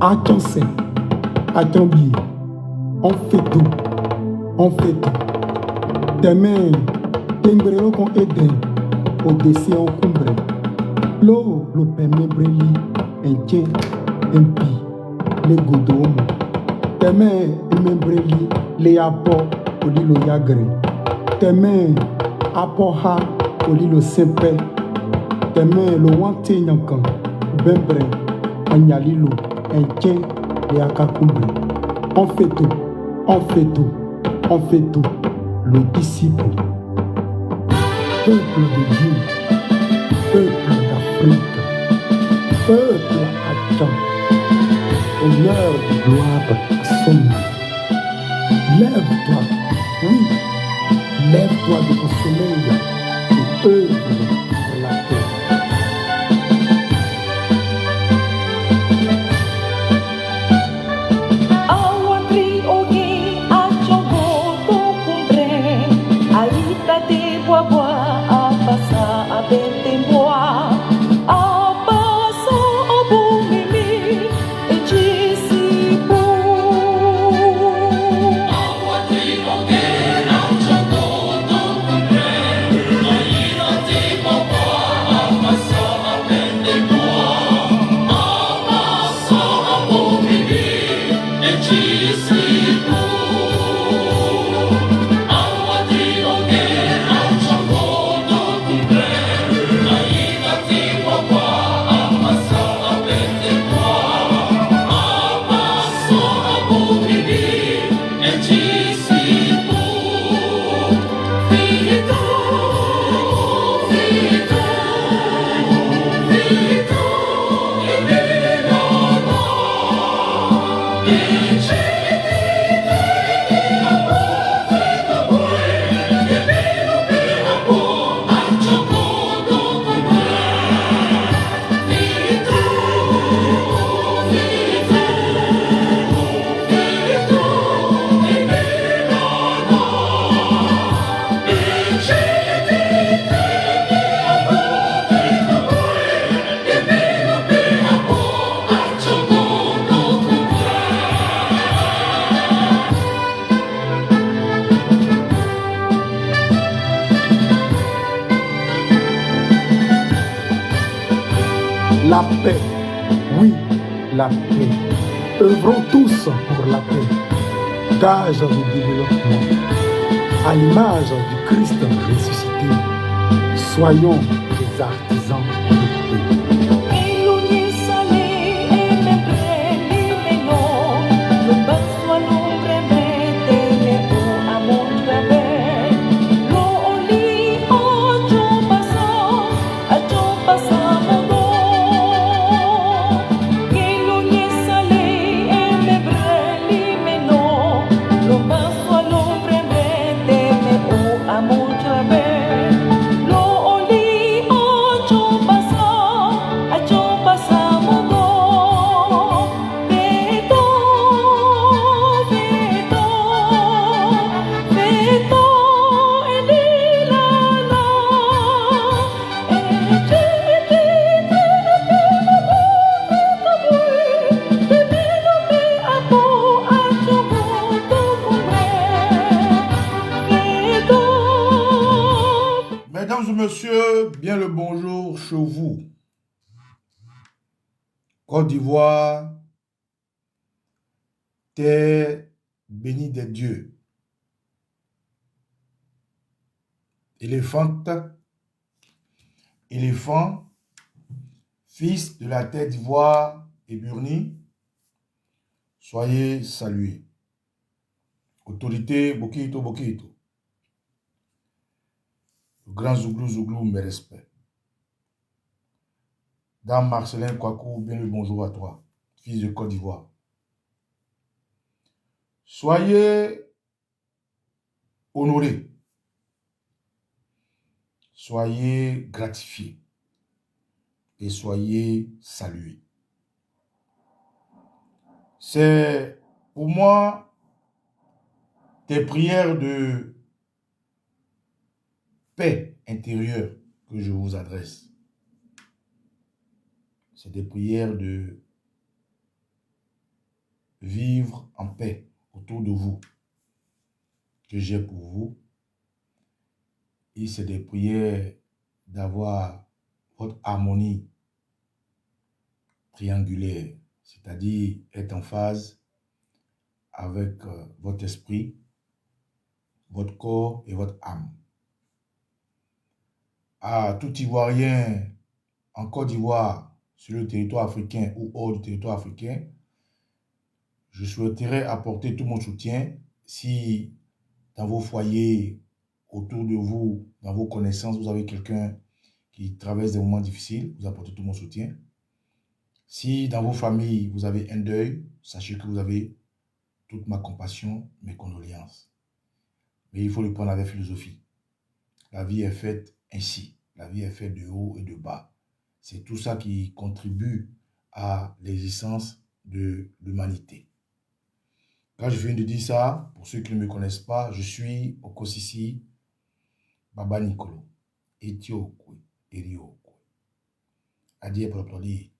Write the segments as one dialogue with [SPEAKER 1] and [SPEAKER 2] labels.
[SPEAKER 1] Attention, attention, on fait tout, on fait tout. Demain, t'aimerais qu'on aide au décès en cumbre. L'eau, le permet brûler, un tien, un pi, les goudrons. Demain, il me brûle, les apports, au lit le yagre. Demain, apport ha, au lit le simple. Demain, le wante yankan, bembre, un yalilo, un tien, les akacumbre. On fait tout, on fait tout, on fait tout. Le disciple, peuple de Dieu, peuple d'Afrique, peuple Adam, honneur de gloire à son nom. Lève-toi, oui, lève-toi de ton sommeil et œuvre pour la paix. La paix, oui, la paix. Œuvrons tous pour la paix. Gage de développement. À l'image du Christ ressuscité, soyons des artisans de paix.
[SPEAKER 2] Mesdames et messieurs, bien le bonjour chez vous. Côte d'Ivoire, terre bénie des dieux. Éléphante, fils de la terre d'Ivoire et Burni, soyez salués. Autorité, Bokito, Bokito. Le grand Zouglou, Zouglou, mes respects. Dame Marcelin Kouakou, bien le bonjour à toi, fils de Côte d'Ivoire. Soyez honorés. Soyez gratifiés. Et soyez salués. C'est pour moi des prières de paix intérieure que je vous adresse. C'est des prières de vivre en paix autour de vous que j'ai pour vous. Et c'est des prières d'avoir votre harmonie triangulaire, c'est-à-dire être en phase avec votre esprit, votre corps et votre âme. À tout Ivoirien en Côte d'Ivoire, sur le territoire africain ou hors du territoire africain, je souhaiterais apporter tout mon soutien si dans vos foyers, autour de vous, dans vos connaissances, vous avez quelqu'un qui traverse des moments difficiles, vous apportez tout mon soutien. Si dans vos familles, vous avez un deuil, sachez que vous avez toute ma compassion, mes condoléances. Mais il faut le prendre avec philosophie. La vie est faite ainsi. La vie est faite de haut et de bas. C'est tout ça qui contribue à l'existence de l'humanité. Quand je viens de dire ça, pour ceux qui ne me connaissent pas, je suis Okosisi Baba Nicolo. Etiokwe, Eriokwe. Adie Proplodi,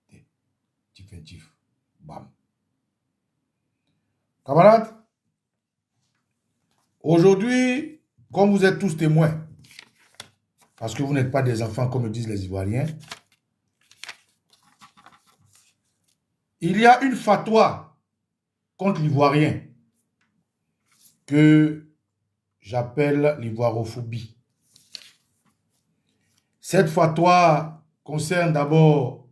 [SPEAKER 2] Tifentif, Bam. Camarades, aujourd'hui, comme vous êtes tous témoins, parce que vous n'êtes pas des enfants comme le disent les Ivoiriens, il y a une fatwa contre l'Ivoirien que j'appelle l'ivoirophobie. Cette fatwa concerne d'abord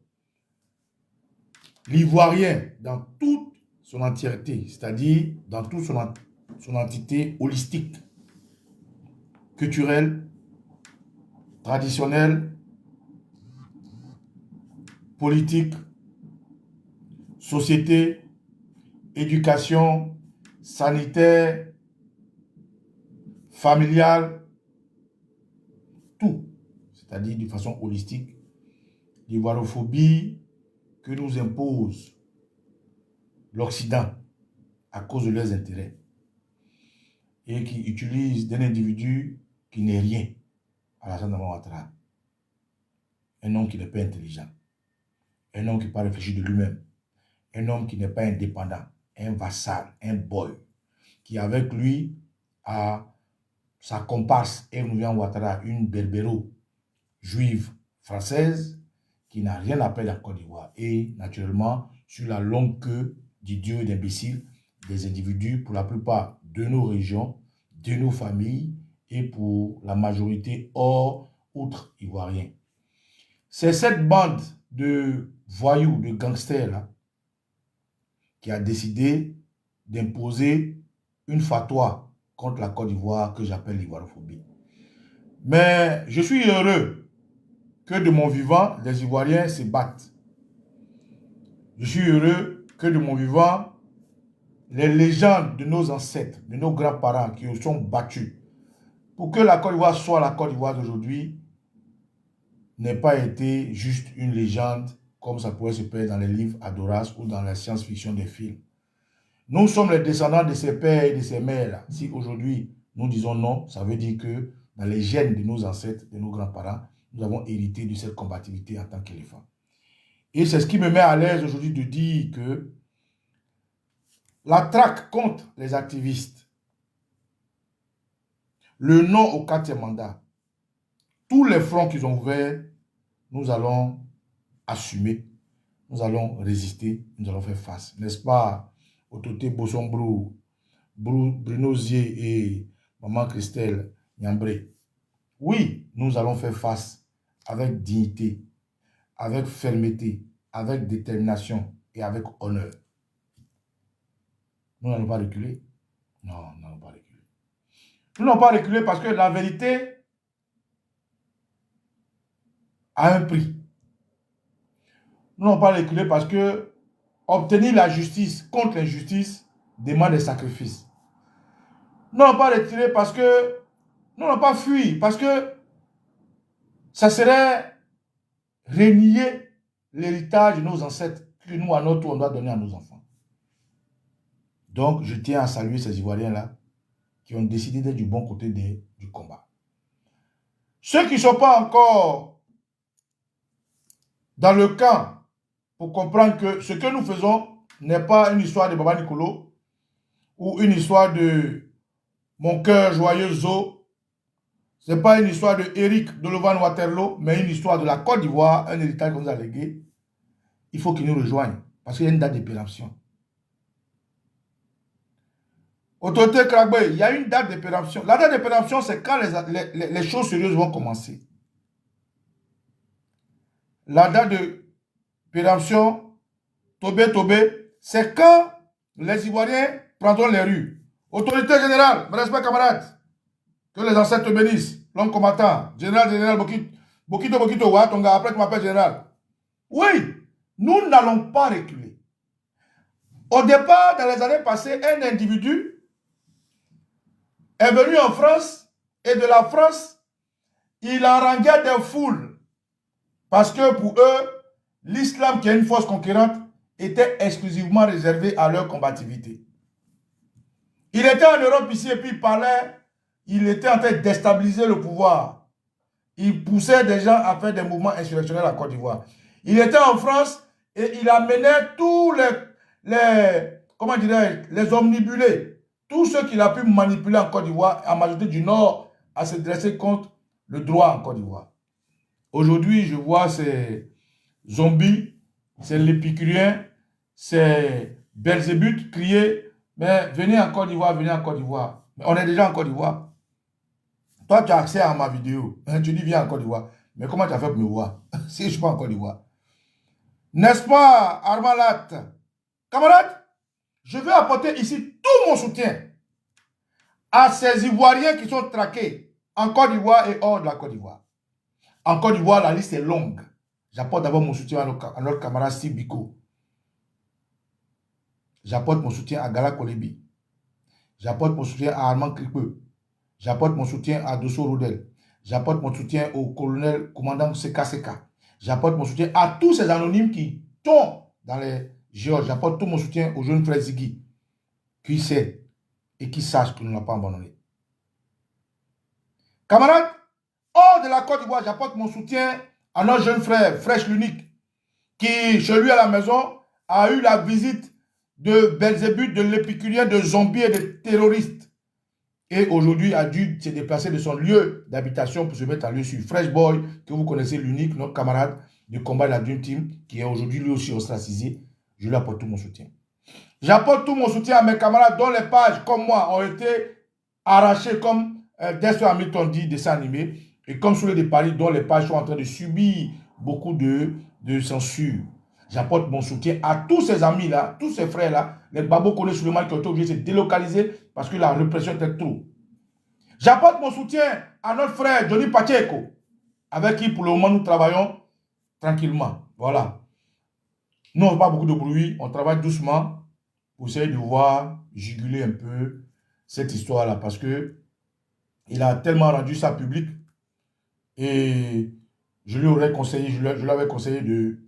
[SPEAKER 2] l'Ivoirien dans toute son entièreté, c'est-à-dire dans toute son entité holistique, culturelle, traditionnelle, politique, société, éducation, sanitaire, familiale, tout, c'est-à-dire de façon holistique, l'ivoirophobie que nous impose l'Occident à cause de leurs intérêts et qui utilise d'un individu qui n'est rien, Alassane Ouattara, un homme qui n'est pas intelligent, un homme qui n'a pas réfléchi de lui-même, un homme qui n'est pas indépendant, un vassal, un boy, qui avec lui a sa comparse Ernouyan Ouattara, une berbéro juive française qui n'a rien à perdre en Côte d'Ivoire. Et naturellement, sur la longue queue d'idiots et d'imbéciles, des individus, pour la plupart de nos régions, de nos familles, et pour la majorité hors, outre ivoiriens. C'est cette bande de voyous, de gangsters là, qui a décidé d'imposer une fatwa contre la Côte d'Ivoire que j'appelle l'ivoirophobie. Mais je suis heureux que de mon vivant, les Ivoiriens se battent. Je suis heureux que de mon vivant, les légendes de nos ancêtres, de nos grands-parents qui se sont battus pour que la Côte d'Ivoire soit la Côte d'Ivoire d'aujourd'hui n'ait pas été juste une légende comme ça pourrait se perdre dans les livres Adoras ou dans la science-fiction des films. Nous sommes les descendants de ces pères et de ces mères-là. Si aujourd'hui nous disons non, ça veut dire que dans les gènes de nos ancêtres, de nos grands-parents, nous avons hérité de cette combativité en tant qu'éléphant. Et c'est ce qui me met à l'aise aujourd'hui de dire que la traque contre les activistes, le non au 4e mandat, tous les fronts qu'ils ont ouverts, nous allons assumer, nous allons résister, nous allons faire face. N'est-ce pas, Ototé Bossombrou, Bruno Zier et Maman Christelle Nyambré? Oui, nous allons faire face avec dignité, avec fermeté, avec détermination et avec honneur. Nous n'allons pas reculer. Non, nous n'allons pas reculer. Nous n'allons pas reculer parce que la vérité a un prix. Nous n'allons pas reculer parce que obtenir la justice contre l'injustice demande des sacrifices. Nous n'allons pas reculer parce que nous n'allons pas fuir parce que ça serait renier l'héritage de nos ancêtres que nous, à notre tour, on doit donner à nos enfants. Donc, je tiens à saluer ces Ivoiriens-là qui ont décidé d'être du bon côté du combat. Ceux qui ne sont pas encore dans le camp pour comprendre que ce que nous faisons n'est pas une histoire de Baba Nicolo ou une histoire de Mon cœur joyeux Zo. Ce n'est pas une histoire de Eric Dolovan Waterloo, mais une histoire de la Côte d'Ivoire, un héritage qu'on nous a légué. Il faut qu'il nous rejoigne parce qu'il y a une date de péremption. Autorité Kragbe, il y a une date de péremption. La date de péremption, c'est quand les choses sérieuses vont commencer. La date de péremption, Tobé, c'est quand les Ivoiriens prendront les rues. Autorité générale, mes respects camarades, que les ancêtres te bénissent. L'homme combattant, général Bokito, Watonga, après tu m'appelles général. Oui, nous n'allons pas reculer. Au départ, dans les années passées, un individu est venu en France et de la France, il haranguait des foules. Parce que pour eux, l'islam qui est une force conquérante était exclusivement réservé à leur combativité. Il était en Europe ici et puis il parlait, il était en train de déstabiliser le pouvoir. Il poussait des gens à faire des mouvements insurrectionnels en Côte d'Ivoire. Il était en France et il amenait tous comment dirais-je, les omnibulés, tous ceux qu'il a pu manipuler en Côte d'Ivoire, en majorité du Nord, à se dresser contre le droit en Côte d'Ivoire. Aujourd'hui, je vois ces zombies, ces lépicuriens, ces Belzébuth crier, mais venez en Côte d'Ivoire, venez en Côte d'Ivoire. Mais on est déjà en Côte d'Ivoire. Toi, tu as accès à ma vidéo. Tu dis, viens en Côte d'Ivoire. Mais comment tu as fait pour me voir si je ne suis pas en Côte d'Ivoire? N'est-ce pas, Armalat? Camarades, je vais apporter ici tout mon soutien à ces Ivoiriens qui sont traqués en Côte d'Ivoire et hors de la Côte d'Ivoire. En Côte d'Ivoire, la liste est longue. J'apporte d'abord mon soutien à notre camarade Sibiko. J'apporte mon soutien à Gala Kolebi. J'apporte mon soutien à Armand Kripe. J'apporte mon soutien à Dosso Rodel. J'apporte mon soutien au colonel commandant Seka. J'apporte mon soutien à tous ces anonymes qui tombent dans les Géorges. J'apporte tout mon soutien au jeune frère Ziggy, qui sait et qui sache que nous n'avons pas abandonné. Camarades, hors de la Côte d'Ivoire, j'apporte mon soutien à notre jeune frère, Fraîche l'unique, qui, chez lui à la maison, a eu la visite de Belzébuth, de l'épicurien, de zombies et de terroristes. Et aujourd'hui a dû se déplacer de son lieu d'habitation pour se mettre à lieu sur Fresh Boy, que vous connaissez, l'unique, notre camarade de combat de la Dream Team, qui est aujourd'hui lui aussi ostracisé. Je lui apporte tout mon soutien. J'apporte tout mon soutien à mes camarades dont les pages, comme moi, ont été arrachées, comme Dexter Hamilton dit, dessin animé, et comme Soleil de Paris, dont les pages sont en train de subir beaucoup de censure. J'apporte mon soutien à tous ces amis-là, tous ces frères-là, les Babo Kone Suleiman qui ont été obligés de se délocaliser parce que la répression était trop. J'apporte mon soutien à notre frère Johnny Pacheco, avec qui pour le moment nous travaillons tranquillement. Voilà. Nous, on ne fait pas beaucoup de bruit, on travaille doucement pour essayer de voir, juguler un peu cette histoire-là parce que il a tellement rendu ça public et je lui aurais conseillé, je lui avais conseillé de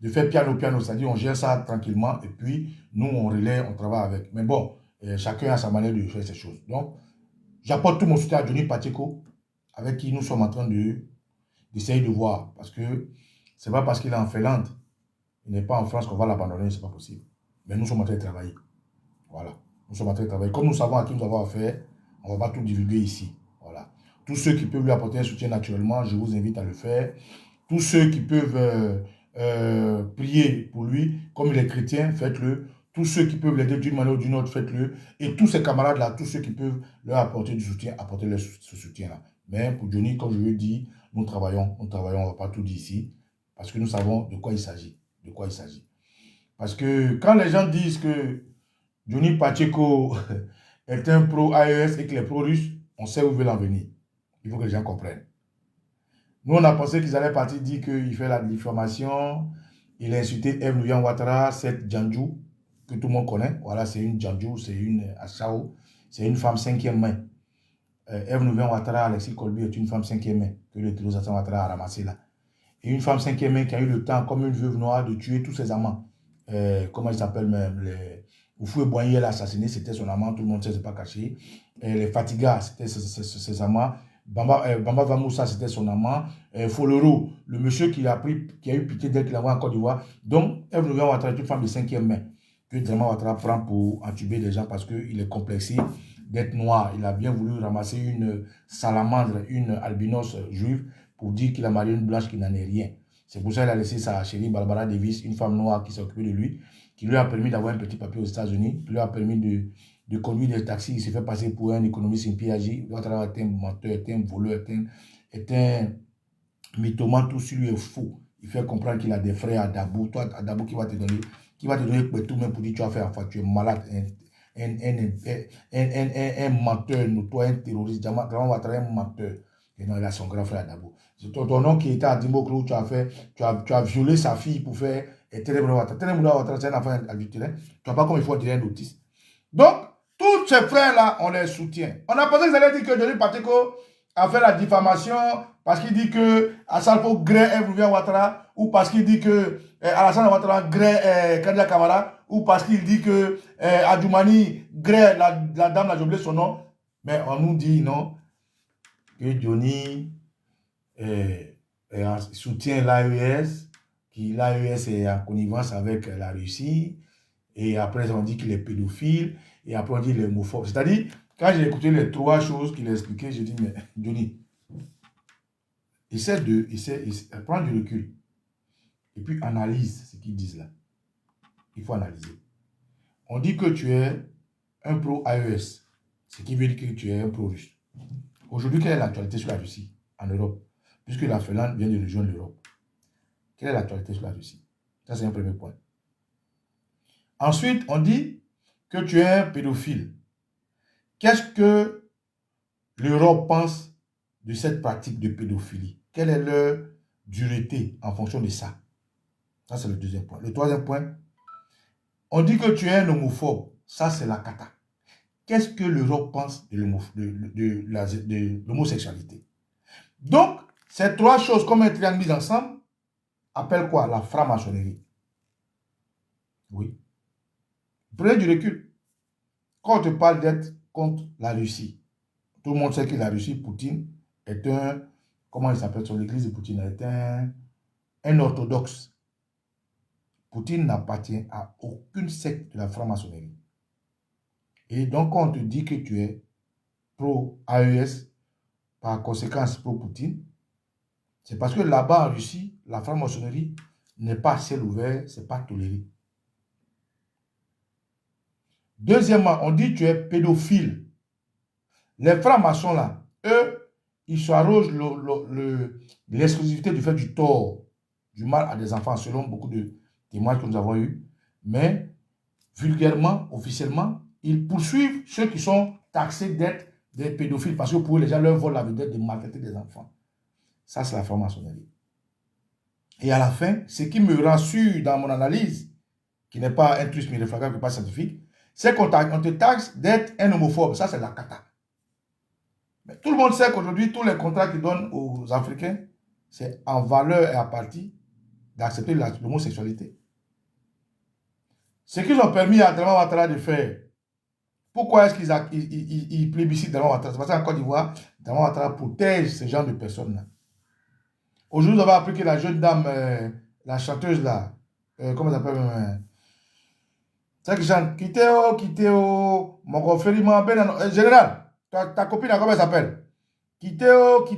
[SPEAKER 2] faire piano, c'est-à-dire on gère ça tranquillement et puis nous on relaie, on travaille avec. Mais bon, chacun a sa manière de faire ces choses. Donc, j'apporte tout mon soutien à Johnny Pacheco, avec qui nous sommes en train d'essayer de voir. Parce que c'est pas parce qu'il est en Finlande, il n'est pas en France qu'on va l'abandonner, c'est pas possible. Mais nous sommes en train de travailler. Voilà. Nous sommes en train de travailler. Comme nous savons à qui nous avons affaire, on ne va pas tout divulguer ici. Voilà. Tous ceux qui peuvent lui apporter un soutien naturellement, je vous invite à le faire. Tous ceux qui peuvent prier pour lui, comme il est chrétien, faites-le. Tous ceux qui peuvent l'aider d'une manière ou d'une autre, faites-le. Et tous ces camarades-là, tous ceux qui peuvent leur apporter du soutien, apportez-leur ce soutien-là. Mais pour Johnny, comme je le dis, nous travaillons, on ne va pas tout dire ici, parce que nous savons de quoi il s'agit. De quoi il s'agit. Parce que quand les gens disent que Johnny Pacheco est un pro-AES et qu'il est pro-russe, on sait où veut l'en venir. Il faut que les gens comprennent. Nous, on a pensé qu'ils allaient partir dire qu'il fait la diffamation, il a insulté Eve Nouvian Ouattara, cette Djandjou, que tout le monde connaît. Voilà, c'est une Djandjou, c'est une Achao, c'est une femme 5e main. Eve Nouvian Ouattara, Alexis Colby est une femme 5e main, que le Théodore Ouattara a ramassé là. Et une femme 5e main qui a eu le temps, comme une veuve noire, de tuer tous ses amants. Comment il s'appelle même Oufoué Boigny l'a assassiné, c'était son amant, tout le monde ne s'est pas caché. Les Fatiga, c'était ses amants. Bamba Vamoussa, c'était son amant. Foloro, le monsieur qui a eu pitié d'elle qu'il avait en Côte d'Ivoire. Donc, Eve Nouvian Ouattara est une femme de 5e main. que Draman Ouattara prend pour entuber des gens parce qu'il est complexé d'être noir. Il a bien voulu ramasser une salamandre, une albinos juive, pour dire qu'il a marié une blanche qui n'en est rien. C'est pour ça qu'il a laissé sa chérie Barbara Davis, une femme noire qui s'est occupée de lui, qui lui a permis d'avoir un petit papier aux États-Unis, qui lui a permis de conduire des taxis. Il s'est fait passer pour un économiste impiagé. Ouattara est un menteur, est un voleur, est un mythomane, tout sur lui est faux. Il fait comprendre qu'il a des frères à Dabou. Toi, à Dabou qui va te donner tout même pour dire tu vas faire affaire, tu es malade, un menteur notoire, un terroriste. Draman Ouattara est un menteur. Et non, il a son grand frère à Dabou. C'est ton nom qui était à Dimbokro, tu as violé sa fille pour faire Ténéboula Ouattara. Ténéboula Ouattara, c'est un enfant adultéré. Tu n'as pas comme il faut dire un autiste. Donc, tous ces frères-là, on les soutient. On a pensé qu'ils allaient dire que Johnny Pacheco a fait la diffamation parce qu'il dit que Assalfo gré Evrovia Ouattara, ou parce qu'il dit que Alassane Ouattara gré Kadia Kamara, ou parce qu'il dit que Adjoumani gré la dame, là, j'ai oublié son nom. Mais on nous dit non, que Johnny soutient l'AES, que l'AES est en connivence avec la Russie, et après on dit qu'il est pédophile, et après on dit qu'il est homophobe. C'est-à-dire, quand j'ai écouté les trois choses qu'il a expliquées, j'ai dit, mais Johnny, essaie de prendre du recul, et puis analyse ce qu'ils disent là. Il faut analyser. On dit que tu es un pro-AES, ce qui veut dire que tu es un pro-russe. Aujourd'hui, quelle est l'actualité sur la Russie en Europe? Puisque la Finlande vient de rejoindre l'Europe. Quelle est l'actualité sur la Russie? Ça, c'est un premier point. Ensuite, on dit que tu es un pédophile. Qu'est-ce que l'Europe pense de cette pratique de pédophilie? Quelle est leur dureté en fonction de ça? Ça, c'est le deuxième point. Le troisième point, on dit que tu es un homophobe. Ça, c'est la cata. Qu'est-ce que l'Europe pense de l'homosexualité? Donc, ces trois choses, comme un triangle mis ensemble, appellent quoi? La franc-maçonnerie. Oui. Prenez du recul. Quand on te parle d'être contre la Russie, tout le monde sait que la Russie, Poutine, est un, comment il s'appelle sur l'église de Poutine, est un orthodoxe. Poutine n'appartient à aucune secte de la franc-maçonnerie. Et donc, quand on te dit que tu es pro-AES, par conséquence pro-Poutine, c'est parce que là-bas en Russie, la franc-maçonnerie n'est pas ciel ouvert, ce n'est pas toléré. Deuxièmement, on dit que tu es pédophile. Les francs-maçons là, eux, ils s'arrogent l'exclusivité du fait du tort, du mal à des enfants, selon beaucoup de témoignages que nous avons eus. Mais, vulgairement, officiellement, ils poursuivent ceux qui sont taxés d'être des pédophiles, parce que pour eux, les gens leur volent la vedette de maltraiter des enfants. Ça, c'est la franc-maçonnerie. Et à la fin, ce qui me rassure dans mon analyse, qui n'est pas intrusif, mais réfragable, qui n'est pas scientifique, c'est qu'on te taxe d'être un homophobe. Ça, c'est la cata. Mais tout le monde sait qu'aujourd'hui, tous les contrats qu'ils donnent aux Africains, c'est en valeur et à partie d'accepter l'homosexualité. Ce qu'ils ont permis à Draman Ouattara de faire, pourquoi est-ce qu'ils plébiscitent Draman Ouattara? C'est parce qu'en Côte d'Ivoire, Draman Ouattara protège ce genre de personnes-là. Aujourd'hui, vous avez appris que la jeune dame, la chanteuse là, comment elle s'appelle? C'est qui chante Kiteo, mon confériment, général, ta copine, comment elle s'appelle? Kiteo,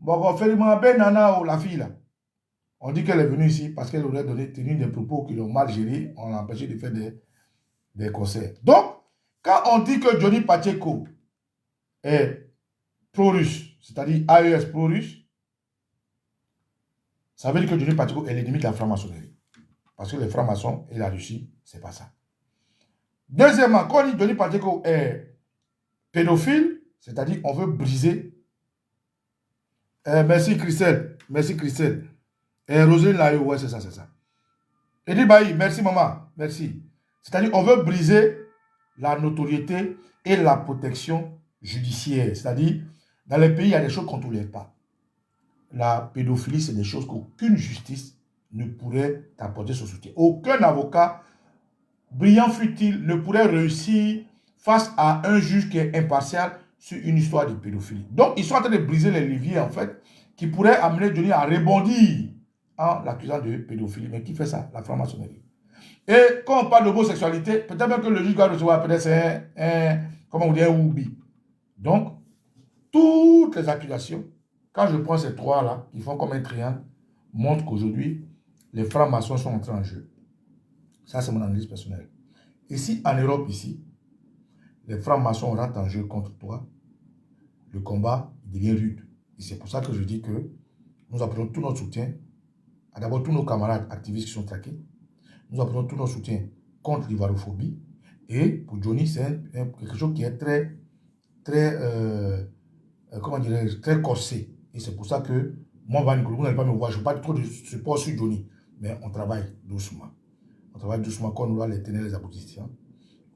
[SPEAKER 2] mon confériment, la fille là. On dit qu'elle est venue ici parce qu'elle aurait tenu des propos qui l'ont mal géré, on l'a empêché de faire des concerts. Donc, quand on dit que Johnny Pacheco est pro-russe, c'est-à-dire AES pro-russe, ça veut dire que Johnny Pacheco est l'ennemi de la franc-maçonnerie. Parce que les francs-maçons et la Russie, c'est pas ça. Deuxièmement, quand on dit Johnny Pacheco est pédophile, c'est-à-dire on veut briser. Merci Christelle. Merci Christelle. Roselyne Layo, ouais, c'est ça, c'est ça. Edith Bailly, merci maman. Merci. C'est-à-dire on veut briser la notoriété et la protection judiciaire. C'est-à-dire, dans les pays, il y a des choses qu'on ne tolère pas. La pédophilie, c'est des choses qu'aucune justice ne pourrait t'apporter son soutien. Aucun avocat, brillant fut-il, ne pourrait réussir face à un juge qui est impartial sur une histoire de pédophilie. Donc, ils sont en train de briser les leviers, en fait, qui pourraient amener Johnny à rebondir en l'accusant de pédophilie. Mais qui fait ça? La franc-maçonnerie. Et quand on parle d'homosexualité, peut-être même que le juge va recevoir, peut-être c'est comment on dit, un oubi. Donc, toutes les accusations, quand je prends ces trois-là, qui font comme un triangle, montrent qu'aujourd'hui, les francs-maçons sont entrés en jeu. Ça, c'est mon analyse personnelle. Ici, en Europe, ici, les francs-maçons rentrent en jeu contre toi, le combat devient rude. Et c'est pour ça que je dis que nous appelons tout notre soutien à d'abord tous nos camarades activistes qui sont traqués. Nous appelons tout notre soutien contre l'ivorophobie. Et pour Johnny, c'est quelque chose qui est très, comment dirais-je, très corsé. Et c'est pour ça que moi, vous n'allez pas me voir, je n'ai pas trop de support sur Johnny. Mais on travaille doucement. On travaille doucement quand on doit les tenir les aboutissants.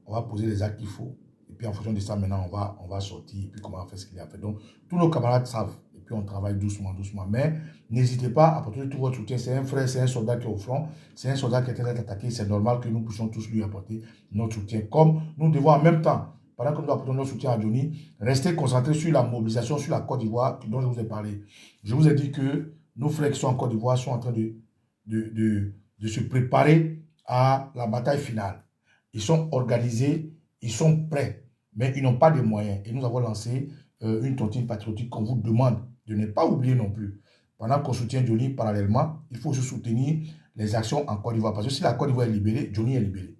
[SPEAKER 2] On va poser les actes qu'il faut. Et puis en fonction de ça, maintenant, on va sortir. Et puis comment on fait ce qu'il y a à faire. Donc, tous nos camarades savent. Et puis on travaille doucement, doucement. Mais n'hésitez pas à apporter tout votre soutien. C'est un frère, c'est un soldat qui est au front. C'est un soldat qui est en train d'être attaqué. C'est normal que nous puissions tous lui apporter notre soutien. Comme nous devons en même temps, pendant que nous apportons notre soutien à Johnny, rester concentrés sur la mobilisation sur la Côte d'Ivoire dont je vous ai parlé. Je vous ai dit que nos frères qui sont en Côte d'Ivoire sont en train de se préparer à la bataille finale. Ils sont organisés, ils sont prêts, mais ils n'ont pas de moyens. Et nous avons lancé une tontine patriotique qu'on vous demande de ne pas oublier non plus. Pendant qu'on soutient Johnny, parallèlement, il faut aussi soutenir les actions en Côte d'Ivoire. Parce que si la Côte d'Ivoire est libérée, Johnny est libéré.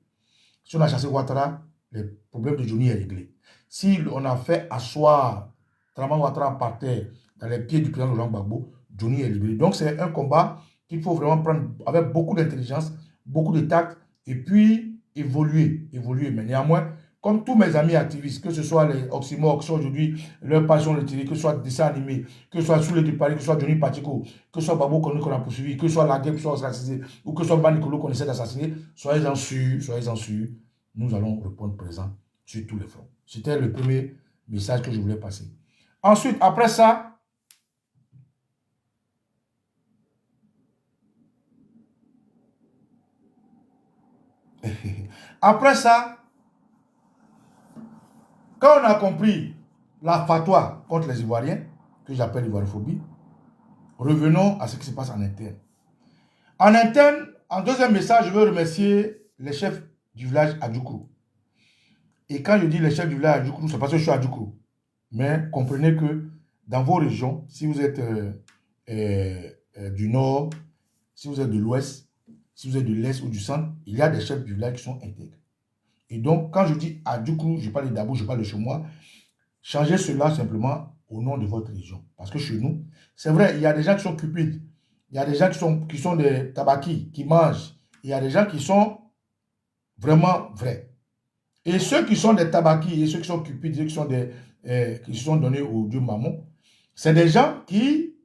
[SPEAKER 2] Si on a chassé Ouattara, le problème de Johnny est réglé. Si on a fait asseoir Draman Ouattara par terre dans les pieds du président Laurent Gbagbo, Johnny est libéré. Donc c'est un combat qu'il faut vraiment prendre avec beaucoup d'intelligence, beaucoup de tact, et puis évoluer. Mais néanmoins, comme tous mes amis activistes, que ce soit les Oxymores, qui sont aujourd'hui leur passion de télé, que ce soit dessin animé, que ce soit Soulé de Paris, que ce soit Johnny Patiko, que ce soit Babo Koné qu'on a poursuivi, que ce soit Laguerre qui soit assassiné, ou que ce soit Banikolo qu'on essaie d'assassiner, soyez-en sûrs, nous allons répondre présent sur tous les fronts. C'était le premier message que je voulais passer. Ensuite, après ça, quand on a compris la fatwa contre les Ivoiriens, que j'appelle l'ivoiriophobie, revenons à ce qui se passe en interne. En interne, en deuxième message, je veux remercier les chefs du village à Djoukro. Et quand je dis les chefs du village à Djoukro, c'est parce que je suis à Djoukro. Mais comprenez que dans vos régions, si vous êtes du nord, si vous êtes de l'ouest, si vous êtes de l'est ou du centre, il y a des chefs du village qui sont intègres. Et donc, quand je dis à Djoukro, je parle de Dabou, je parle de chez moi, changez cela simplement au nom de votre région. Parce que chez nous, c'est vrai, il y a des gens qui sont cupides, il y a des gens qui sont des tabakis, qui mangent, il y a des gens qui sont vraiment vrais. Et ceux qui sont des tabakis et ceux qui sont cupides, ceux qui sont qui se sont donnés au dieu Mammon, c'est des gens qui,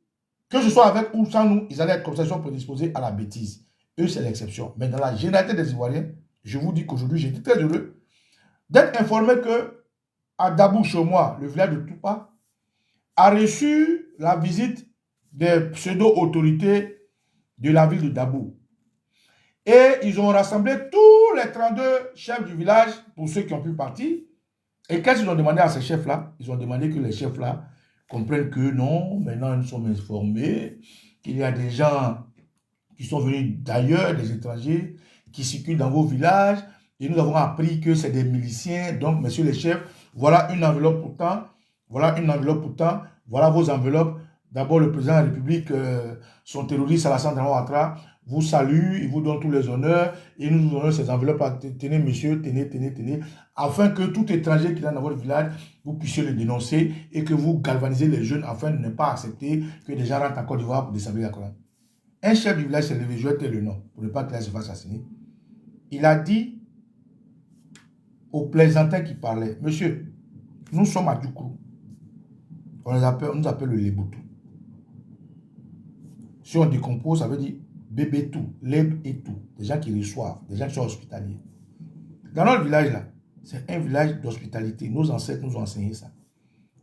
[SPEAKER 2] que ce soit avec ou sans nous, ils allaient être comme ça, ils sont prédisposés à la bêtise. Eux, c'est l'exception. Mais dans la généralité des Ivoiriens, je vous dis qu'aujourd'hui, j'étais très heureux d'être informé que à Dabou, chez moi, le village de Toupa, a reçu la visite des pseudo-autorités de la ville de Dabou. Et ils ont rassemblé tous les 32 chefs du village, pour ceux qui ont pu partir. Et qu'est-ce qu'ils ont demandé à ces chefs-là? Ils ont demandé que les chefs-là comprennent que non, maintenant nous sommes informés, qu'il y a des gens qui sont venus d'ailleurs, des étrangers, qui circulent dans vos villages, et nous avons appris que c'est des miliciens. Donc, messieurs les chefs, voilà une enveloppe pourtant, voilà vos enveloppes. D'abord, le président de la République, son terroriste Alassane Dramane Ouattara, vous salue, il vous donne tous les honneurs, et nous donnons ces enveloppes. Tenez, messieurs, tenez, afin que tout étranger qui est dans votre village, vous puissiez le dénoncer, et que vous galvanisez les jeunes, afin de ne pas accepter que des gens rentrent en Côte d'Ivoire pour déstabiliser la Côte. Un chef du village s'est levé, je vais te le nom, pour ne pas qu'il se fasse assassiner. Il a dit aux plaisantins qui parlaient, monsieur, nous sommes à Djoukro. On nous appelle le Leboutou. Si on décompose, ça veut dire bébé tout, leb et tout. Des gens qui reçoivent, des gens qui sont hospitaliers. Dans notre village là, c'est un village d'hospitalité. Nos ancêtres nous ont enseigné ça.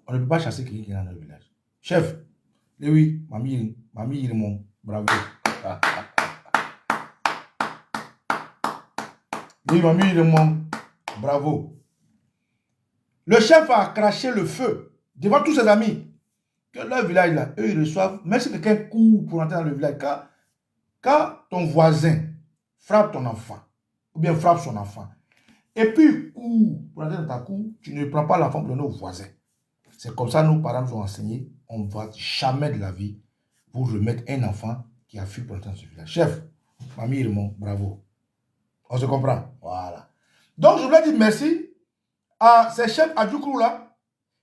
[SPEAKER 2] On ne peut pas chasser quelqu'un qui est dans notre village. Chef, oui, mamie, il est mon bravo. Oui, mamie, il est mon bravo. Le chef a craché le feu devant tous ses amis. Que leur village là, eux ils reçoivent, même si quelqu'un court pour entrer dans le village, quand ton voisin frappe ton enfant, ou bien frappe son enfant. Et puis, cours, pour entrer dans ta cour, tu ne prends pas l'enfant pour donner au voisin. C'est comme ça nos parents nous ont enseigné, on ne va jamais de la vie pour remettre un enfant qui a fui pour entrer dans ce village. Chef, mamie Raymond, bravo. On se comprend? Voilà. Donc, je voulais dire merci à ces chefs à Djoukrou là,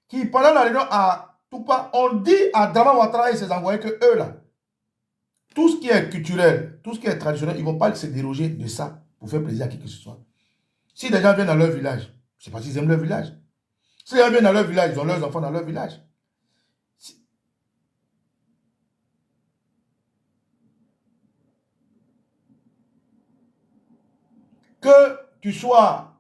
[SPEAKER 2] qui pendant la réunion à Toupa, on dit à Dama Ouattara et ses envoyés que eux là, tout ce qui est culturel, tout ce qui est traditionnel, ils ne vont pas se déroger de ça pour faire plaisir à qui que ce soit. Si des gens viennent dans leur village, c'est parce qu'ils aiment leur village. Si les gens viennent dans leur village, ils ont leurs enfants dans leur village. Que tu sois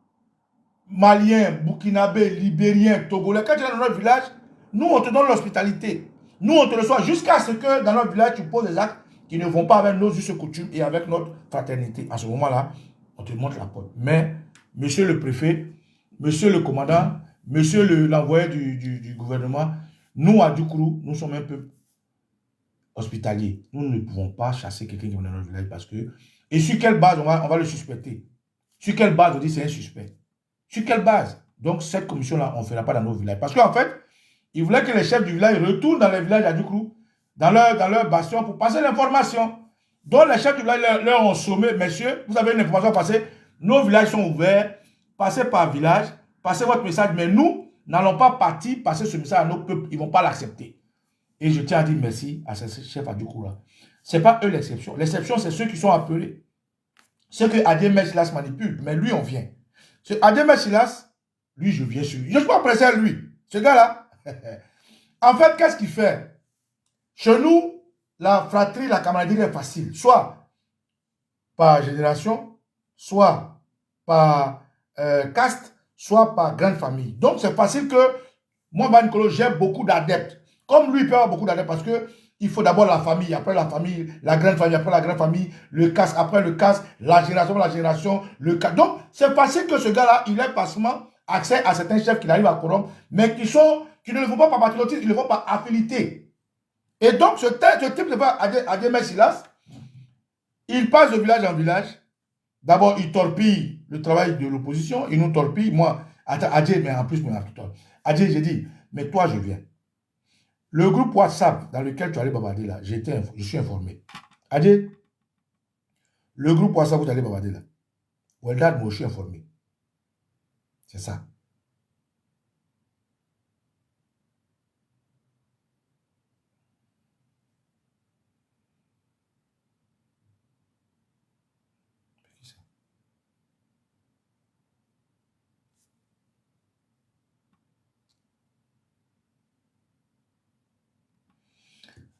[SPEAKER 2] malien, burkinabé, libérien, togolais, quand tu es dans notre village, nous on te donne l'hospitalité. Nous on te reçoit jusqu'à ce que dans notre village tu poses des actes qui ne vont pas avec nos us et coutumes et avec notre fraternité. À ce moment-là, on te montre la porte. Mais, monsieur le préfet, monsieur le commandant, monsieur l'envoyé du gouvernement, nous à Djoukrou, nous sommes un peu hospitaliers. Nous ne pouvons pas chasser quelqu'un qui vient dans notre village parce que... Et sur quelle base on va le suspecter? Sur quelle base on dit c'est un suspect? Sur quelle base? Donc cette commission-là, on ne fera pas dans nos villages. Parce qu'en fait, ils voulaient que les chefs du village retournent dans les villages à Djoukrou, dans leur bastion pour passer l'information. Donc les chefs du village leur ont sommé, messieurs, vous avez une information à passer, nos villages sont ouverts, passez par village, passez votre message, mais nous n'allons pas partir passer ce message à nos peuples, ils ne vont pas l'accepter. Et je tiens à dire merci à ces chefs à Djoukrou-là. Ce n'est pas eux l'exception. L'exception, c'est ceux qui sont appelés. Ceux que Adjemé Silas manipule, mais lui, on vient. Ce Adjemé Silas, lui, je viens sur lui. Je ne suis pas pressé à lui. Ce gars-là, en fait, qu'est-ce qu'il fait? Chez nous, la fratrie, la camaraderie est facile. Soit par génération, soit par caste, soit par grande famille. Donc, c'est facile que moi, Banikolo, j'ai beaucoup d'adeptes. Comme lui, il peut avoir beaucoup d'adeptes parce que il faut d'abord la famille, après la famille, la grande famille, après la grande famille, le caste, après le caste, la génération, le caste. Donc, c'est facile que ce gars-là, il ait facilement accès à certains chefs qu'il arrive à corrompre, mais qui ne le font pas par patriotisme, ils le font par affinité. Et donc, ce type de Adjemé Silas, il passe de village en village. D'abord, il torpille le travail de l'opposition, il nous torpille. Moi, Adjé, mais en plus, Adjé, j'ai dit, mais toi, je viens. Le groupe WhatsApp dans lequel tu allais bavarder là, je suis informé. Adjé, le groupe WhatsApp où tu allais bavarder là, Weldad, moi, je suis informé. C'est ça.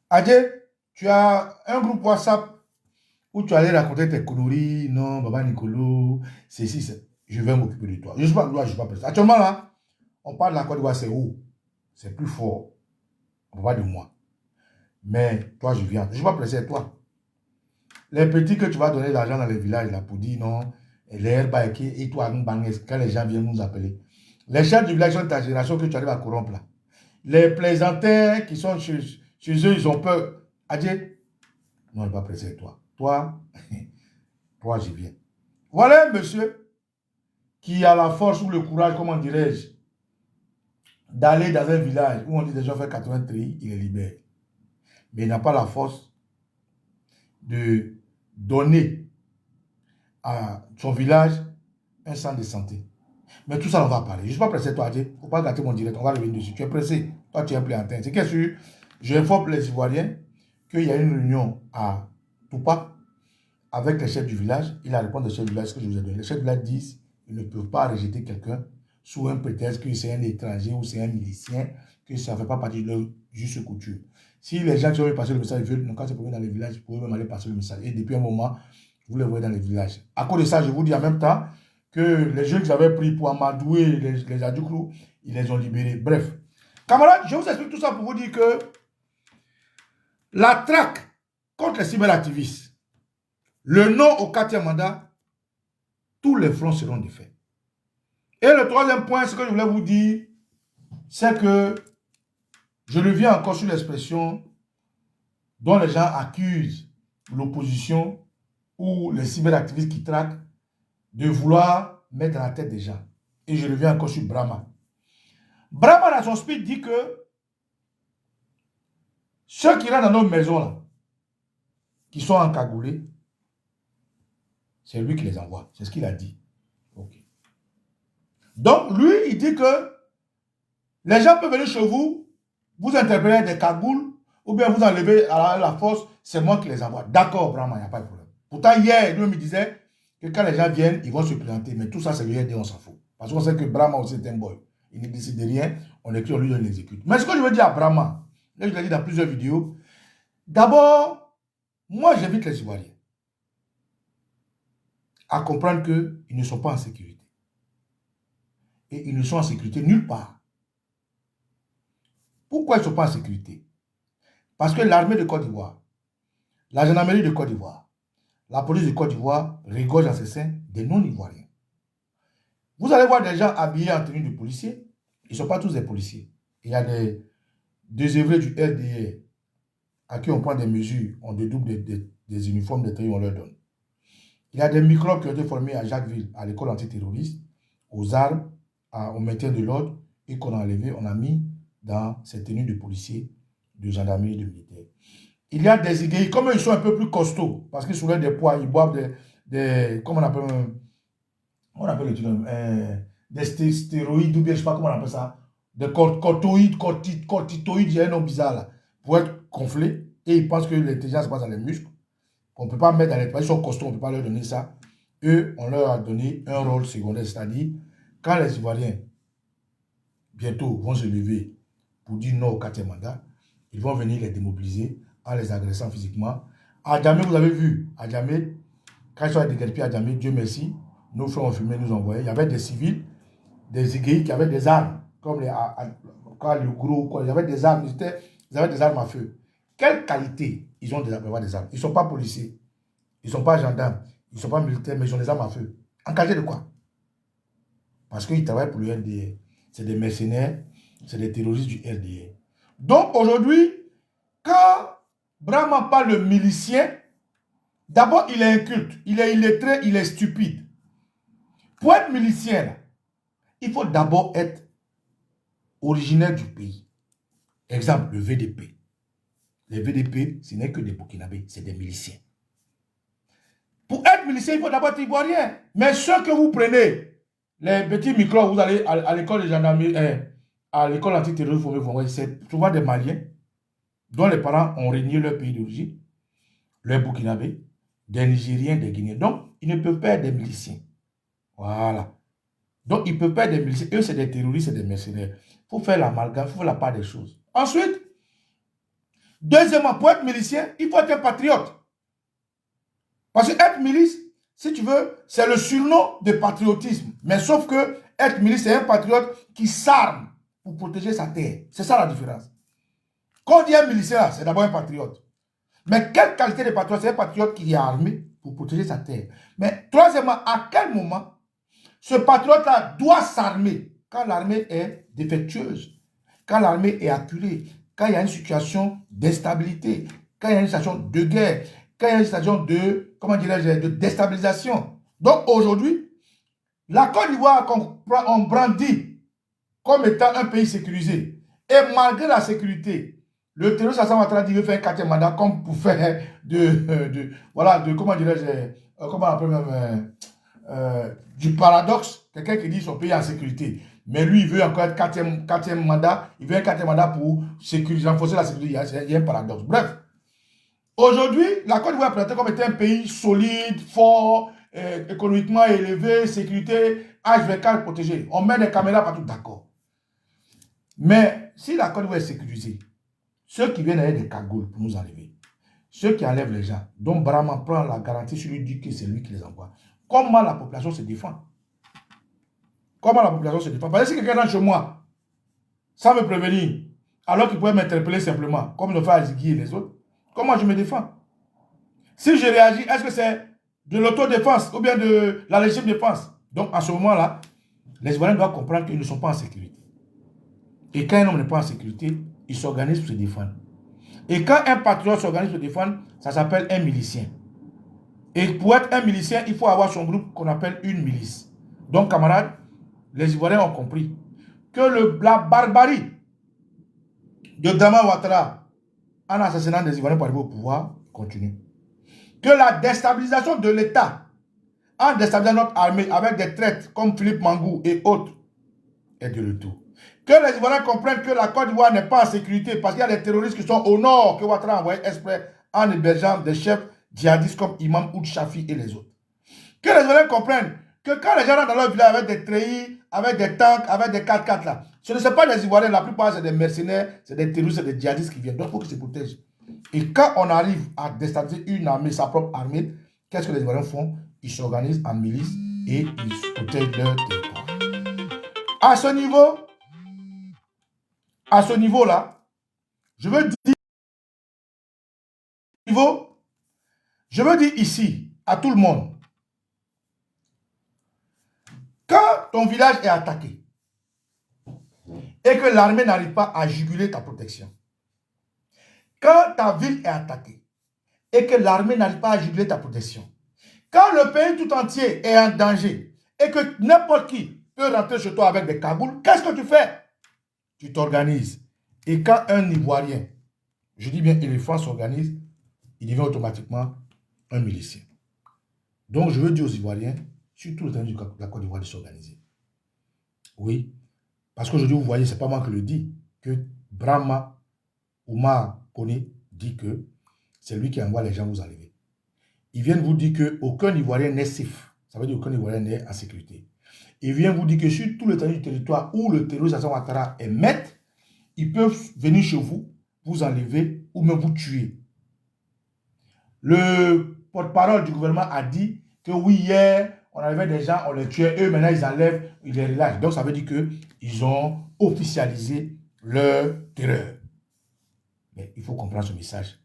[SPEAKER 2] Adjé, tu as un groupe WhatsApp où tu allais raconter tes conneries, non, Baba Nicolo, c'est. Je vais m'occuper de toi. Je ne suis pas pressé. Actuellement, là, on parle de la Côte d'Ivoire, c'est haut. C'est plus fort. On parle de moi. Mais toi, je viens. Je ne suis pas pressé à toi. Les petits que tu vas donner l'argent dans les villages, là, pour dire non, l'air et toi, quand les gens viennent nous appeler. Les chefs du village sont de ta génération que tu arrives à corrompre, là. Les plaisantins qui sont chez eux, ils ont peur. Adjé, non, je ne suis pas pressé à toi. Toi, je viens. Voilà un monsieur qui a la force ou le courage, comment dirais-je, d'aller dans un village où on dit déjà fait 80 tri, il est libéré. Mais il n'a pas la force de donner à son village un centre de santé. Mais tout ça, on va parler. Je ne suis pas pressé, toi, Adjé. Il ne faut pas gâter mon direct. On va revenir dessus. Tu es pressé. Toi, tu es pléantin. C'est qu'est-ce que j'informe les Ivoiriens qu'il y a une réunion à Toupa avec les chefs du village. Il a répondu aux chefs du village ce que je vous ai donné. Les chefs du village disent qu'ils ne peuvent pas rejeter quelqu'un sous un prétexte que c'est un étranger ou c'est un milicien, que ça ne fait pas partie de leur juste couture. Si les gens qui ont passer le message, ils veulent, quand c'est pour dans les villages, ils peuvent même aller passer le message. Et depuis un moment, vous les voyez dans les villages. À cause de ça, je vous dis en même temps que les jeunes qu'ils avaient pris pour amadouer les Adjoukrou, ils les ont libérés. Bref. Camarades, je vous explique tout ça pour vous dire que la traque contre les cyberactivistes, le non au 4e mandat, tous les fronts seront défaits. Et le 3e point, ce que je voulais vous dire, c'est que je reviens encore sur l'expression dont les gens accusent l'opposition ou les cyberactivistes qui traquent de vouloir mettre dans la tête des gens. Et je reviens encore sur Brahma. Brahma, dans son speech, dit que ceux qui rentrent dans nos maisons, là, qui sont encagoulés, c'est lui qui les envoie. C'est ce qu'il a dit. Okay. Donc, lui, il dit que les gens peuvent venir chez vous, vous interpréter des cagoules, ou bien vous enlever à la force, c'est moi qui les envoie. D'accord, Brahma, il n'y a pas de problème. Pourtant, hier, lui me disait que quand les gens viennent, ils vont se présenter. Mais tout ça, c'est lui, on s'en fout. Parce qu'on sait que Brahma aussi est un boy. Il ne décide de rien, on écrit, on lui donne l'exécute. Mais ce que je veux dire à Brahma, là, je l'ai dit dans plusieurs vidéos, d'abord, moi, j'invite les Ivoiriens à comprendre qu'ils ne sont pas en sécurité. Et ils ne sont en sécurité nulle part. Pourquoi ils ne sont pas en sécurité? Parce que l'armée de Côte d'Ivoire, la gendarmerie de Côte d'Ivoire, la police de Côte d'Ivoire regorge en ses seins des non-ivoiriens. Vous allez voir des gens habillés en tenue de policiers. Ils ne sont pas tous des policiers. Il y a des œuvrés du LDR à qui on prend des mesures, on dédouble des uniformes, des tenues, on leur donne. Il y a des microbes qui ont été formés à Jacquesville, à l'école antiterroriste, aux armes, au maintien de l'ordre, et qu'on a enlevé, on a mis dans ces tenues de policiers, de gendarmerie, de militaires. Il y a des iguilles, comme ils sont un peu plus costauds, parce qu'ils soulèvent des poids, ils boivent comment on appelle le truc, des stéroïdes, ou bien je ne sais pas comment on appelle ça, des corticoïdes, il y a un nom bizarre là, pour être gonflés, et ils pensent que l'intelligence se passe dans les muscles, qu'on ne peut pas mettre dans les poids, ils sont costauds, on ne peut pas leur donner ça. Eux, on leur a donné un rôle secondaire, c'est-à-dire, quand les Ivoiriens, bientôt, vont se lever pour dire non au 4e mandat, ils vont venir les démobiliser en les agressant physiquement. À Djamé, vous avez vu, à Djamé, quand ils sont déguerpis à Djamé, Dieu merci, nos frères ont filmé, nous envoyé. Il y avait des civils, des iguilles qui avaient des armes, comme les gros, il y avait des armes, ils avaient des armes à feu. Quelle qualité ils ont d'avoir des armes? Ils ne sont pas policiers, ils ne sont pas gendarmes, ils ne sont pas militaires, mais ils ont des armes à feu. En qualité de quoi? Parce qu'ils travaillent pour le LDR. C'est des mercenaires, c'est des terroristes du LDR. Donc aujourd'hui, quand Brahma parle de milicien, d'abord il est inculte, il est illettré, il est stupide. Pour être milicien, il faut d'abord être originaire du pays. Exemple, le VDP. Les VDP, ce n'est que des Burkinabés, c'est des miliciens. Pour être milicien, il faut d'abord être ivoirien. Mais ceux que vous prenez, les petits microbes, vous allez à l'école de gendarmerie, à l'école antiterroriste, c'est souvent des Maliens dont les parents ont régné leur pays d'origine, les Burkinabés, des Nigériens, des Guinéens. Donc, ils ne peuvent pas être des miliciens. Voilà. Donc, ils ne peuvent pas être des miliciens. Eux, c'est des terroristes, c'est des mercenaires. Il faut faire l'amalgame, il faut faire la part des choses. Ensuite, deuxièmement, pour être milicien, il faut être un patriote. Parce que être milice, si tu veux, c'est le surnom de patriotisme. Mais sauf que être milice, c'est un patriote qui s'arme pour protéger sa terre. C'est ça la différence. Quand on dit un milicien, c'est d'abord un patriote. Mais quelle qualité de patriote? C'est un patriote qui est armé pour protéger sa terre. Mais troisièmement, à quel moment ce patriote-là doit s'armer? Quand l'armée est défectueuse, quand l'armée est acculée, quand il y a une situation d'instabilité, quand il y a une situation de guerre, quand il y a une situation de, comment dirais-je, de déstabilisation. Donc aujourd'hui, la Côte d'Ivoire on brandit comme étant un pays sécurisé. Et malgré la sécurité, le terroriste Assam Ouattara dit qu'il veut faire un 4e mandat comme pour faire comment dirais-je, comment on appelle même, du paradoxe, quelqu'un qui dit son pays est en sécurité. Mais lui, il veut encore être 4e mandat, il veut un 4e mandat pour renforcer la sécurité. Il y a un paradoxe. Bref, aujourd'hui, la Côte d'Ivoire est présentée comme étant un pays solide, fort, économiquement élevé, sécurité, H24 protégé. On met des caméras partout, d'accord. Mais si la Côte d'Ivoire est sécurisée, ceux qui viennent avec des cagoules pour nous enlever, ceux qui enlèvent les gens, dont Brahma prend la garantie sur lui, dit que c'est lui qui les envoie. Comment la population se défend? Comment la population se défend? Parce que si quelqu'un rentre chez moi, sans me prévenir, alors qu'il pourrait m'interpeller simplement, comme le fait Azigui et les autres, comment je me défends? Si je réagis, est-ce que c'est de l'autodéfense ou bien de la légitime défense? Donc, à ce moment-là, les Ivoiriens doivent comprendre qu'ils ne sont pas en sécurité. Et quand un homme n'est pas en sécurité, il s'organise pour se défendre. Et quand un patriote s'organise pour se défendre, ça s'appelle un milicien. Et pour être un milicien, il faut avoir son groupe qu'on appelle une milice. Donc, camarades, les Ivoiriens ont compris que la barbarie de Dama Ouattara en assassinant des Ivoiriens pour arriver au pouvoir continue. Que la déstabilisation de l'État en déstabilisant notre armée avec des traîtres comme Philippe Mangou et autres est de retour. Que les Ivoiriens comprennent que la Côte d'Ivoire n'est pas en sécurité parce qu'il y a des terroristes qui sont au nord que Ouattara a envoyé exprès en hébergeant des chefs djihadistes comme Imam Oud Chafi et les autres. Que les Ivoiriens comprennent que quand les gens rentrent dans leur village avec des treillis, avec des tanks, avec des 4x4 là, ce ne sont pas des Ivoiriens, la plupart c'est des mercenaires, c'est des terroristes, c'est des djihadistes qui viennent. Donc il faut qu'ils se protègent. Et quand on arrive à déstabiliser une armée, sa propre armée, qu'est-ce que les Ivoiriens font? Ils s'organisent en milice et ils protègent leur territoire. À ce niveau-là, je veux dire ici à tout le monde, quand ton village est attaqué et que l'armée n'arrive pas à juguler ta protection, quand ta ville est attaquée et que l'armée n'arrive pas à juguler ta protection, quand le pays tout entier est en danger et que n'importe qui peut rentrer chez toi avec des cagoules, qu'est-ce que tu fais? Tu t'organises. Et quand un Ivoirien, je dis bien éléphant, s'organise, il devient automatiquement un milicien. Donc je veux dire aux Ivoiriens, surtout le temps de la Côte d'Ivoire, de s'organiser. Oui, parce qu'aujourd'hui, vous voyez, ce n'est pas moi qui le dis, que Brahma Oumar Kone dit que c'est lui qui envoie les gens vous enlever. Ils viennent vous dire qu'aucun Ivoirien n'est safe. Ça veut dire qu'aucun Ivoirien n'est en sécurité. Ils viennent vous dire que sur tout le temps du territoire où le terroriste Hassan Ouattara est maître, ils peuvent venir chez vous, vous enlever ou même vous tuer. Le porte-parole du gouvernement a dit que oui, hier, on enlevait des gens, on les tuait, eux maintenant ils enlèvent, ils les relâchent. Donc ça veut dire qu'ils ont officialisé leur terreur. Mais il faut comprendre ce message.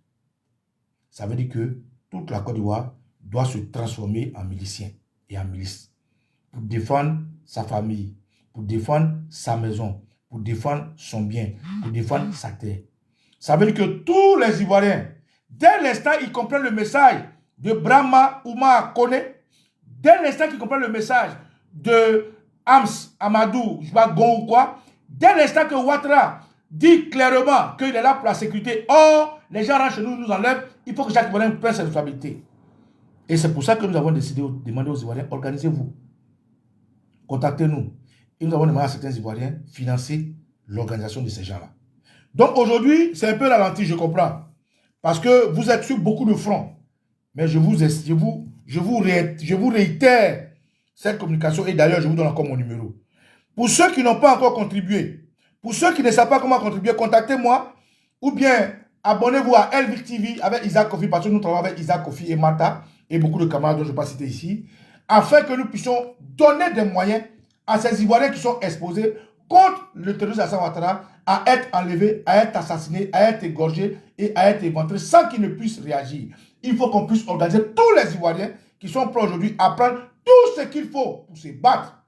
[SPEAKER 2] Ça veut dire que toute la Côte d'Ivoire doit se transformer en milicien et en milice pour défendre sa famille, pour défendre sa maison, pour défendre son bien, pour défendre sa terre. Ça veut dire que tous les Ivoiriens, dès l'instant ils comprennent le message de Brahma Oumar Kone, dès l'instant qu'ils comprennent le message de Hams Amadou, je sais pas, Gon ou quoi, dès l'instant que Ouattara dit clairement qu'il est là pour la sécurité, or les gens rentrent chez nous, nous enlèvent, il faut que chaque Ivoirien prenne ses responsabilités. Et c'est pour ça que nous avons décidé de demander aux Ivoiriens, organisez-vous, contactez-nous. Et nous avons demandé à certains Ivoiriens de financer l'organisation de ces gens-là. Donc aujourd'hui, c'est un peu ralenti, je comprends. Parce que vous êtes sur beaucoup de fronts. Mais je vous réitère cette communication. Et d'ailleurs, je vous donne encore mon numéro. Pour ceux qui n'ont pas encore contribué, pour ceux qui ne savent pas comment contribuer, contactez-moi. Ou bien, abonnez-vous à Elvic TV avec Isaac Kofi. Parce que nous travaillons avec Isaac Kofi et Mata. Et beaucoup de camarades dont je ne vais pas citer ici. Afin que nous puissions donner des moyens à ces Ivoiriens qui sont exposés contre le terroriste Hassan Ouattara à être enlevés, à être assassinés, à être égorgés et à être éventrés sans qu'ils ne puissent réagir. Il faut qu'on puisse organiser tous les Ivoiriens qui sont prêts aujourd'hui à prendre tout ce qu'il faut pour se battre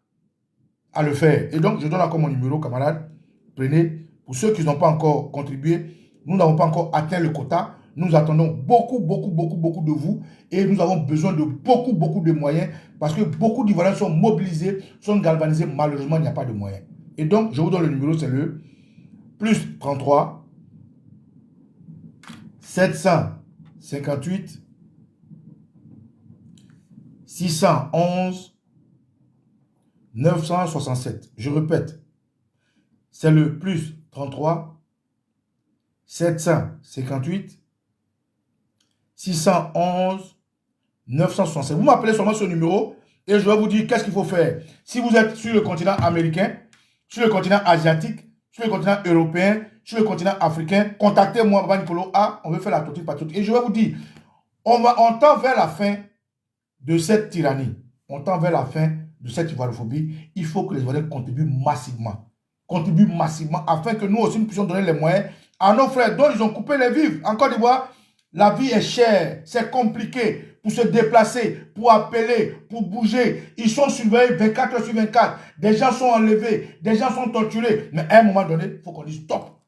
[SPEAKER 2] à le faire. Et donc, je donne encore mon numéro, camarades. Prenez. Pour ceux qui n'ont pas encore contribué, nous n'avons pas encore atteint le quota. Nous attendons beaucoup de vous et nous avons besoin de beaucoup de moyens parce que beaucoup d'Ivoiriens sont mobilisés, sont galvanisés. Malheureusement, il n'y a pas de moyens. Et donc, je vous donne le numéro, c'est le plus 33 758 611 967. Je répète, c'est le plus 33 758 611 967. Vous m'appelez seulement ce numéro et je vais vous dire qu'est-ce qu'il faut faire. Si vous êtes sur le continent américain, sur le continent asiatique, sur le continent européen, sur le continent africain, contactez-moi, Baba Nicolo A, on veut faire la tortue patriotique. Et je vais vous dire, on tend vers la fin de cette tyrannie. On tend vers la fin de cette ivoirophobie. Il faut que les Ivoiriens contribuent massivement. Contribuent massivement afin que nous aussi nous puissions donner les moyens à nos frères dont ils ont coupé les vivres. En Côte d'Ivoire, la vie est chère, c'est compliqué pour se déplacer, pour appeler, pour bouger. Ils sont surveillés 24 heures sur 24. Des gens sont enlevés, des gens sont torturés. Mais à un moment donné, il faut qu'on dise stop.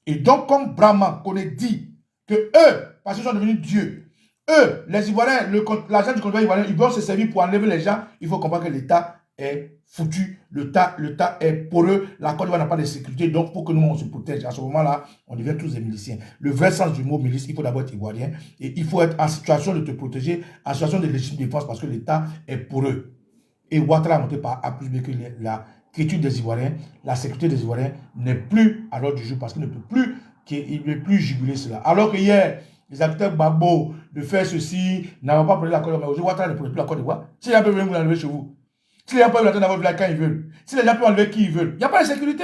[SPEAKER 2] Et donc, comme Brahma Kone dit que eux, parce qu'ils sont devenus dieux, Eux, les Ivoiriens, l'agent du contribuable ivoirien, ils vont se servir pour enlever les gens. Il faut comprendre que l'État est foutu. L'État est poreux. La Côte d'Ivoire n'a pas de sécurité. Donc, pour que nous, on se protège, à ce moment-là, on devient tous des miliciens. Le vrai sens du mot milice, il faut d'abord être ivoirien. Et il faut être en situation de te protéger, en situation de légitime défense, parce que l'État est poreux. Et Ouattara a montré par A plus B que la quiétude des Ivoiriens, la sécurité des Ivoiriens n'est plus à l'ordre du jour, parce qu'il ne peut plus, juguler cela. Alors que hier, les acteurs Gbagbo de faire ceci, n'avaient pas pris la Côte d'Ivoire. Aujourd'hui, Ouattara ne prenait plus la Côte d'Ivoire. Si les gens peuvent venir vous enlever chez vous, si les gens peuvent venir dans votre village quand ils veulent, si les gens peuvent enlever qui ils veulent, il n'y a pas de sécurité.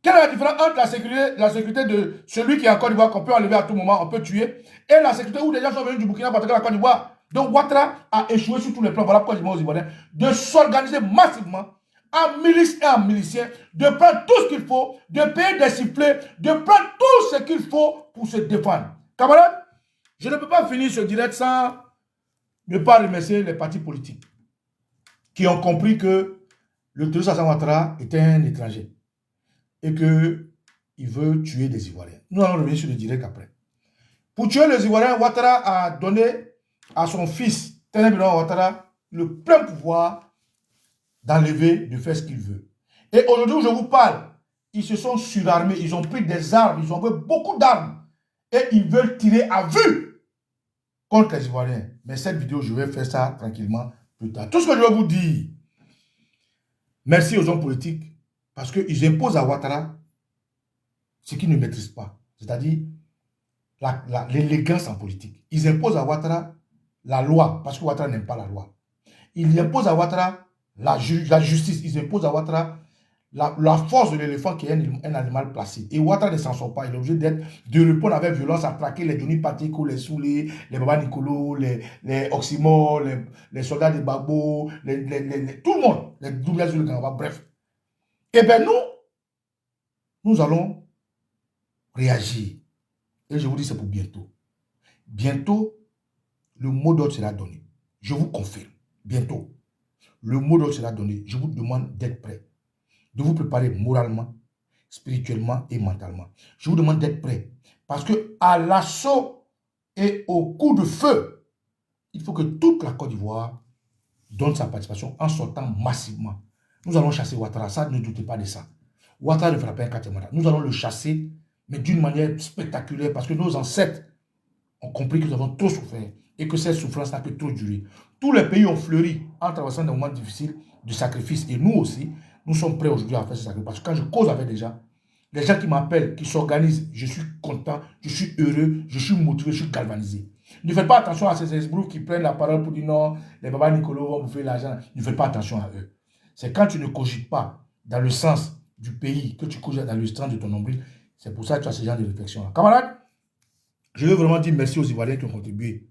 [SPEAKER 2] Quelle est la différence entre la sécurité de celui qui est en Côte d'Ivoire, qu'on peut enlever à tout moment, on peut tuer, et la sécurité où les gens sont venus du Burkina Faso à la Côte d'Ivoire? Donc Ouattara a échoué sur tous les plans. Voilà pourquoi je dis aux Ivoiriens de s'organiser massivement en milice et en milicien, de prendre tout ce qu'il faut, de payer des sifflets, de prendre tout ce qu'il faut pour se défendre. Camarades, je ne peux pas finir ce direct sans ne pas remercier les partis politiques qui ont compris que le terroriste Alassane Ouattara est un étranger et qu'il veut tuer des Ivoiriens. Nous allons revenir sur le direct après. Pour tuer les Ivoiriens, Ouattara a donné à son fils, Tené Birama Ouattara, le plein pouvoir d'enlever, de faire ce qu'il veut. Et aujourd'hui où je vous parle, ils se sont surarmés, ils ont pris des armes, ils ont pris beaucoup d'armes. Et ils veulent tirer à vue contre les Ivoiriens. Mais cette vidéo, je vais faire ça tranquillement plus tard. Tout ce que je vais vous dire, merci aux hommes politiques, parce qu'ils imposent à Ouattara ce qu'ils ne maîtrisent pas. C'est-à-dire l'élégance en politique. Ils imposent à Ouattara la loi, parce que Ouattara n'aime pas la loi. Ils imposent à Ouattara la justice. Ils imposent à Ouattara la force de l'éléphant qui est un animal placé. Et Ouattara ne s'en sort pas. Il est obligé de répondre avec violence à traquer les Johnny Patiko, les Soulé, les Baba Nicolo, les Oxymore, les soldats de Gbagbo, tout le monde, les Doumbia Zulu Gamba, bref. Eh bien nous allons réagir. Et je vous dis, c'est pour bientôt. Bientôt, le mot d'ordre sera donné. Je vous confirme. Bientôt, le mot d'ordre sera donné. Je vous demande d'être prêt. De vous préparer moralement, spirituellement et mentalement. Je vous demande d'être prêt. Parce que à l'assaut et au coup de feu, il faut que toute la Côte d'Ivoire donne sa participation en sortant massivement. Nous allons chasser Ouattara. Ça, ne doutez pas de ça. Ouattara ne fera pas un quatrième mandat. Nous allons le chasser, mais d'une manière spectaculaire, parce que nos ancêtres ont compris que nous avons trop souffert et que cette souffrance n'a que trop duré. Tous les pays ont fleuri en traversant des moments difficiles de sacrifice. Et nous aussi, nous sommes prêts aujourd'hui à faire ce sacrifice. Parce que quand je cause avec des gens qui m'appellent, qui s'organisent, je suis content, je suis heureux, je suis motivé, je suis galvanisé. Ne faites pas attention à ces esbroufs qui prennent la parole pour dire non, les Baba Nicolo vont bouffer l'argent. Ne faites pas attention à eux. C'est quand tu ne cogites pas dans le sens du pays, que tu cogites dans le sens de ton nombril. C'est pour ça que tu as ce genre de réflexion-là. Camarades, je veux vraiment dire merci aux Ivoiriens qui ont contribué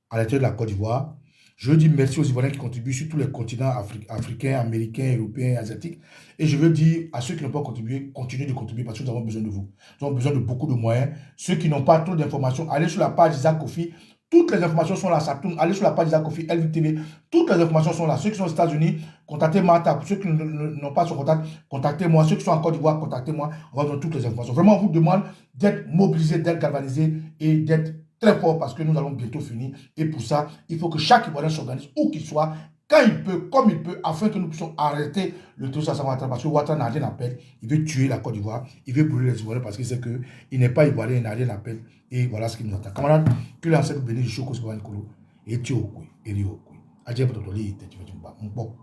[SPEAKER 2] à l'intérieur de la Côte d'Ivoire. Je veux dire merci aux Ivoiriens qui contribuent sur tous les continents africains, américains, européens, asiatiques. Et je veux dire à ceux qui n'ont pas contribué, continuez de contribuer parce que nous avons besoin de vous. Nous avons besoin de beaucoup de moyens. Ceux qui n'ont pas trop d'informations, allez sur la page Isaac Kofi. Toutes les informations sont là, ça tourne. Allez sur la page Isaac Kofi, LVTV. Toutes les informations sont là. Ceux qui sont aux États-Unis, contactez Martha. Pour ceux qui n'ont pas son contact, contactez-moi. Ceux qui sont en Côte d'Ivoire, contactez-moi. On va vous donner toutes les informations. Vraiment, on vous demande d'être mobilisés, d'être galvanisés et d'être très fort parce que nous allons bientôt finir. Et pour ça, il faut que chaque Ivoirien s'organise où qu'il soit, quand il peut, comme il peut, afin que nous puissions arrêter le terroriste Alassane Ouattara. Parce que Ouattara n'a rien à perdre. Il veut tuer la Côte d'Ivoire. Il veut brûler les Ivoiriens parce qu'il sait qu'il n'est pas Ivoirien, il n'a rien à perdre. Et voilà ce qu'il nous attend. Camarades, que l'ancêtre béni du Choko Sibani Kolo et Tio Okwe, et Rio Okwe. Adjé Patotoli, Teti Fatimba, Mbo.